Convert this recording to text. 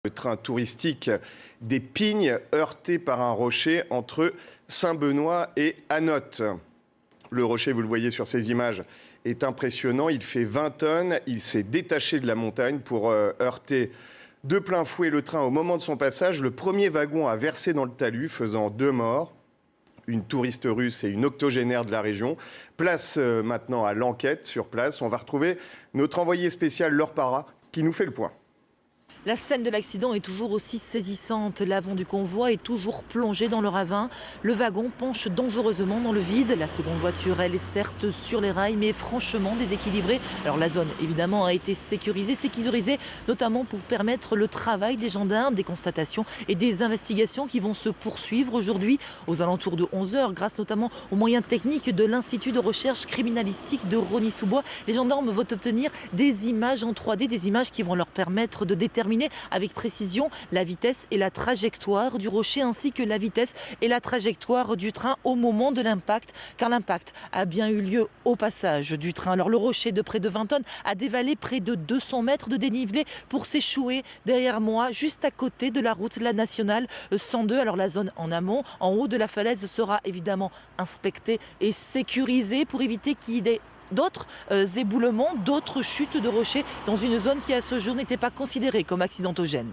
Le train touristique des Pignes heurté par un rocher entre Saint-Benoît et Anote. Le rocher, vous le voyez sur ces images, est impressionnant. Il fait 20 tonnes. Il s'est détaché de la montagne pour heurter de plein fouet le train au moment de son passage. Le premier wagon a versé dans le talus, faisant 2 morts. Une touriste russe et une octogénaire de la région. Place maintenant à l'enquête sur place. On va retrouver notre envoyé spécial Laure Para qui nous fait le point. La scène de l'accident est toujours aussi saisissante. L'avant du convoi est toujours plongé dans le ravin. Le wagon penche dangereusement dans le vide. La seconde voiture, elle est certes sur les rails, mais franchement déséquilibrée. Alors la zone, évidemment, a été sécurisée, notamment pour permettre le travail des gendarmes, des constatations et des investigations qui vont se poursuivre aujourd'hui aux alentours de 11 h, grâce notamment aux moyens techniques de l'Institut de recherche criminalistique de Rosny-sous-Bois. Les gendarmes vont obtenir des images en 3D, des images qui vont leur permettre de déterminer avec précision la vitesse et la trajectoire du rocher ainsi que la vitesse et la trajectoire du train au moment de l'impact, car l'impact a bien eu lieu au passage du train. Alors le rocher de près de 20 tonnes a dévalé près de 200 mètres de dénivelé pour s'échouer derrière moi, juste à côté de la route la nationale 102. Alors la zone en amont, en haut de la falaise, sera évidemment inspectée et sécurisée pour éviter qu'il y ait d'autres éboulements, d'autres chutes de rochers dans une zone qui à ce jour n'était pas considérée comme accidentogène.